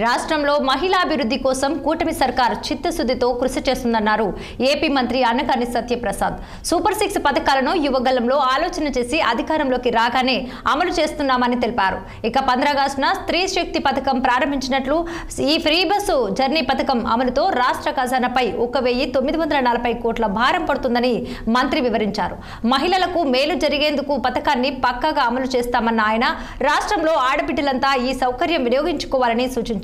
రాష్ట్రంలో మహిళాభివృద్ధి కోసం కూటమి సర్కార్ చిత్తశుద్ధితో కృషి చేస్తుందన్నారు ఏపీ మంత్రి అన్నకాని సత్యప్రసాద్. సూపర్ 6 పథకాలను యువగలంలో ఆలోచన చేసి అధికారంలోకి రాగానే అమలు చేస్తున్నామని తెలిపారు. ఇక 15 ఆగస్టున స్త్రీ శక్తి పథకం ప్రారంభించినట్లు, ఈ ఫ్రీ బస్సు జర్నీ పథకం అమలుతో రాష్ట్ర ఖజానాపై 1940 కోట్ల భారం పడుతుందని మంత్రి వివరించారు. మహిళలకు మేలు జరిగేందుకు పథకాన్ని పక్కాగా అమలు చేస్తామన్న ఆయన రాష్ట్రంలో ఆడబిడ్డలంతా ఈ సౌకర్యం వినియోగించుకోవాలని సూచించారు.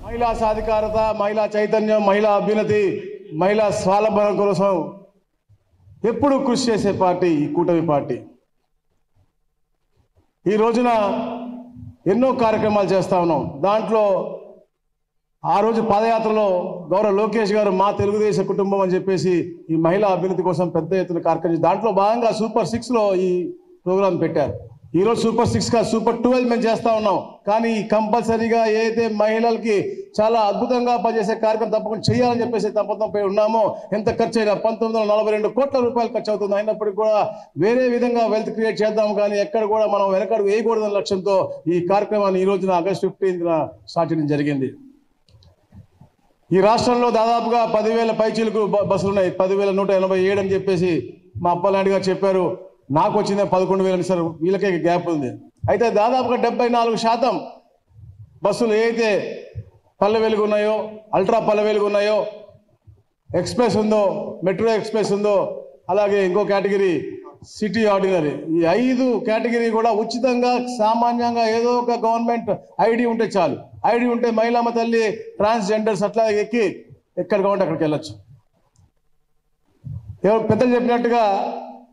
మహిళా సాధికారత, మహిళా చైతన్యం, మహిళా అభ్యున్నతి, మహిళా స్వావలంబన కోసం ఎప్పుడు కృషి చేసే పార్టీ ఈ కూటమి పార్టీ. ఈ రోజున ఎన్నో కార్యక్రమాలు చేస్తా ఉన్నాం. దాంట్లో ఆ రోజు పాదయాత్రలో గౌరవ లోకేష్ గారు మా తెలుగుదేశం కుటుంబం అని చెప్పేసి ఈ మహిళా అభ్యున్నతి కోసం పెద్ద ఎత్తున కార్యక్రమం, దాంట్లో భాగంగా సూపర్ 6లో ఈ ప్రోగ్రాం పెట్టారు. ఈరోజు సూపర్ 6 కా సూపర్ 12 మేము చేస్తా ఉన్నాం. కానీ కంపల్సరీగా ఏదైతే మహిళలకి చాలా అద్భుతంగా పనిచేసే కార్యక్రమం తప్పకుండా చేయాలని చెప్పేసి తప్పకుండా ఉన్నామో, ఎంత ఖర్చు అయినా 1942 కోట్ల రూపాయలు ఖర్చు అవుతుంది. అయినప్పటికీ కూడా వేరే విధంగా వెల్త్ క్రియేట్ చేద్దాం, కానీ ఎక్కడ కూడా మనం వెనకడుగు వేయకూడదన్న లక్ష్యంతో ఈ కార్యక్రమాన్ని ఈ రోజున ఆగస్టు 15న స్టార్ట్ చేయడం జరిగింది. ఈ రాష్ట్రంలో దాదాపుగా 10,000 పైచీలకు బస్సులు ఉన్నాయి. 10,187 అని చెప్పేసి మా అప్పలనాయుడు గారు చెప్పారు. నాకు వచ్చిందే 11,000 సార్, వీళ్ళకే గ్యాప్ ఉంది. అయితే దాదాపుగా 74% బస్సులు ఏదైతే పల్లె వెలుగు ఉన్నాయో, అల్ట్రా పల్లె వెలుగు ఉన్నాయో, ఎక్స్ప్రెస్ ఉందో, మెట్రో ఎక్స్ప్రెస్ ఉందో, అలాగే ఇంకో కేటగిరీ సిటీ ఆర్డినరీ, ఈ 5 కేటగిరీ కూడా ఉచితంగా సామాన్యంగా ఏదో ఒక గవర్నమెంట్ ఐడి ఉంటే చాలు. ఐడి ఉంటే మహిళమ్మ తల్లి, ట్రాన్స్జెండర్స్ అట్లా ఎక్కి ఎక్కడ కావాలంటే అక్కడికి వెళ్ళొచ్చు. ఎవరు పెద్దలు చెప్పినట్టుగా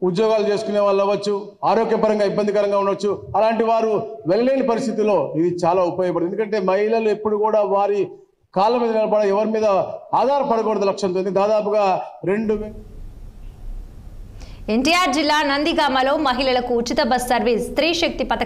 ఉద్యోగాలు చేసుకునే వాళ్ళు అవ్వచ్చు, ఆరోగ్యపరంగా ఇబ్బందికరంగా ఉండొచ్చు, అలాంటి వారు వెళ్ళలేని పరిస్థితిలో ఇది చాలా ఉపయోగపడుతుంది. ఎందుకంటే మహిళలు ఎప్పుడు కూడా వారి కాళ్ళ మీద నిలబడ, ఎవరి మీద ఆధారపడకూడదు లక్ష్యంతో దాదాపుగా 2 ఎన్టీఆర్ జిల్లా నందిగామలో మహిళలకు ఉచిత బస్ సర్వీస్ స్త్రీ శక్తి పథకం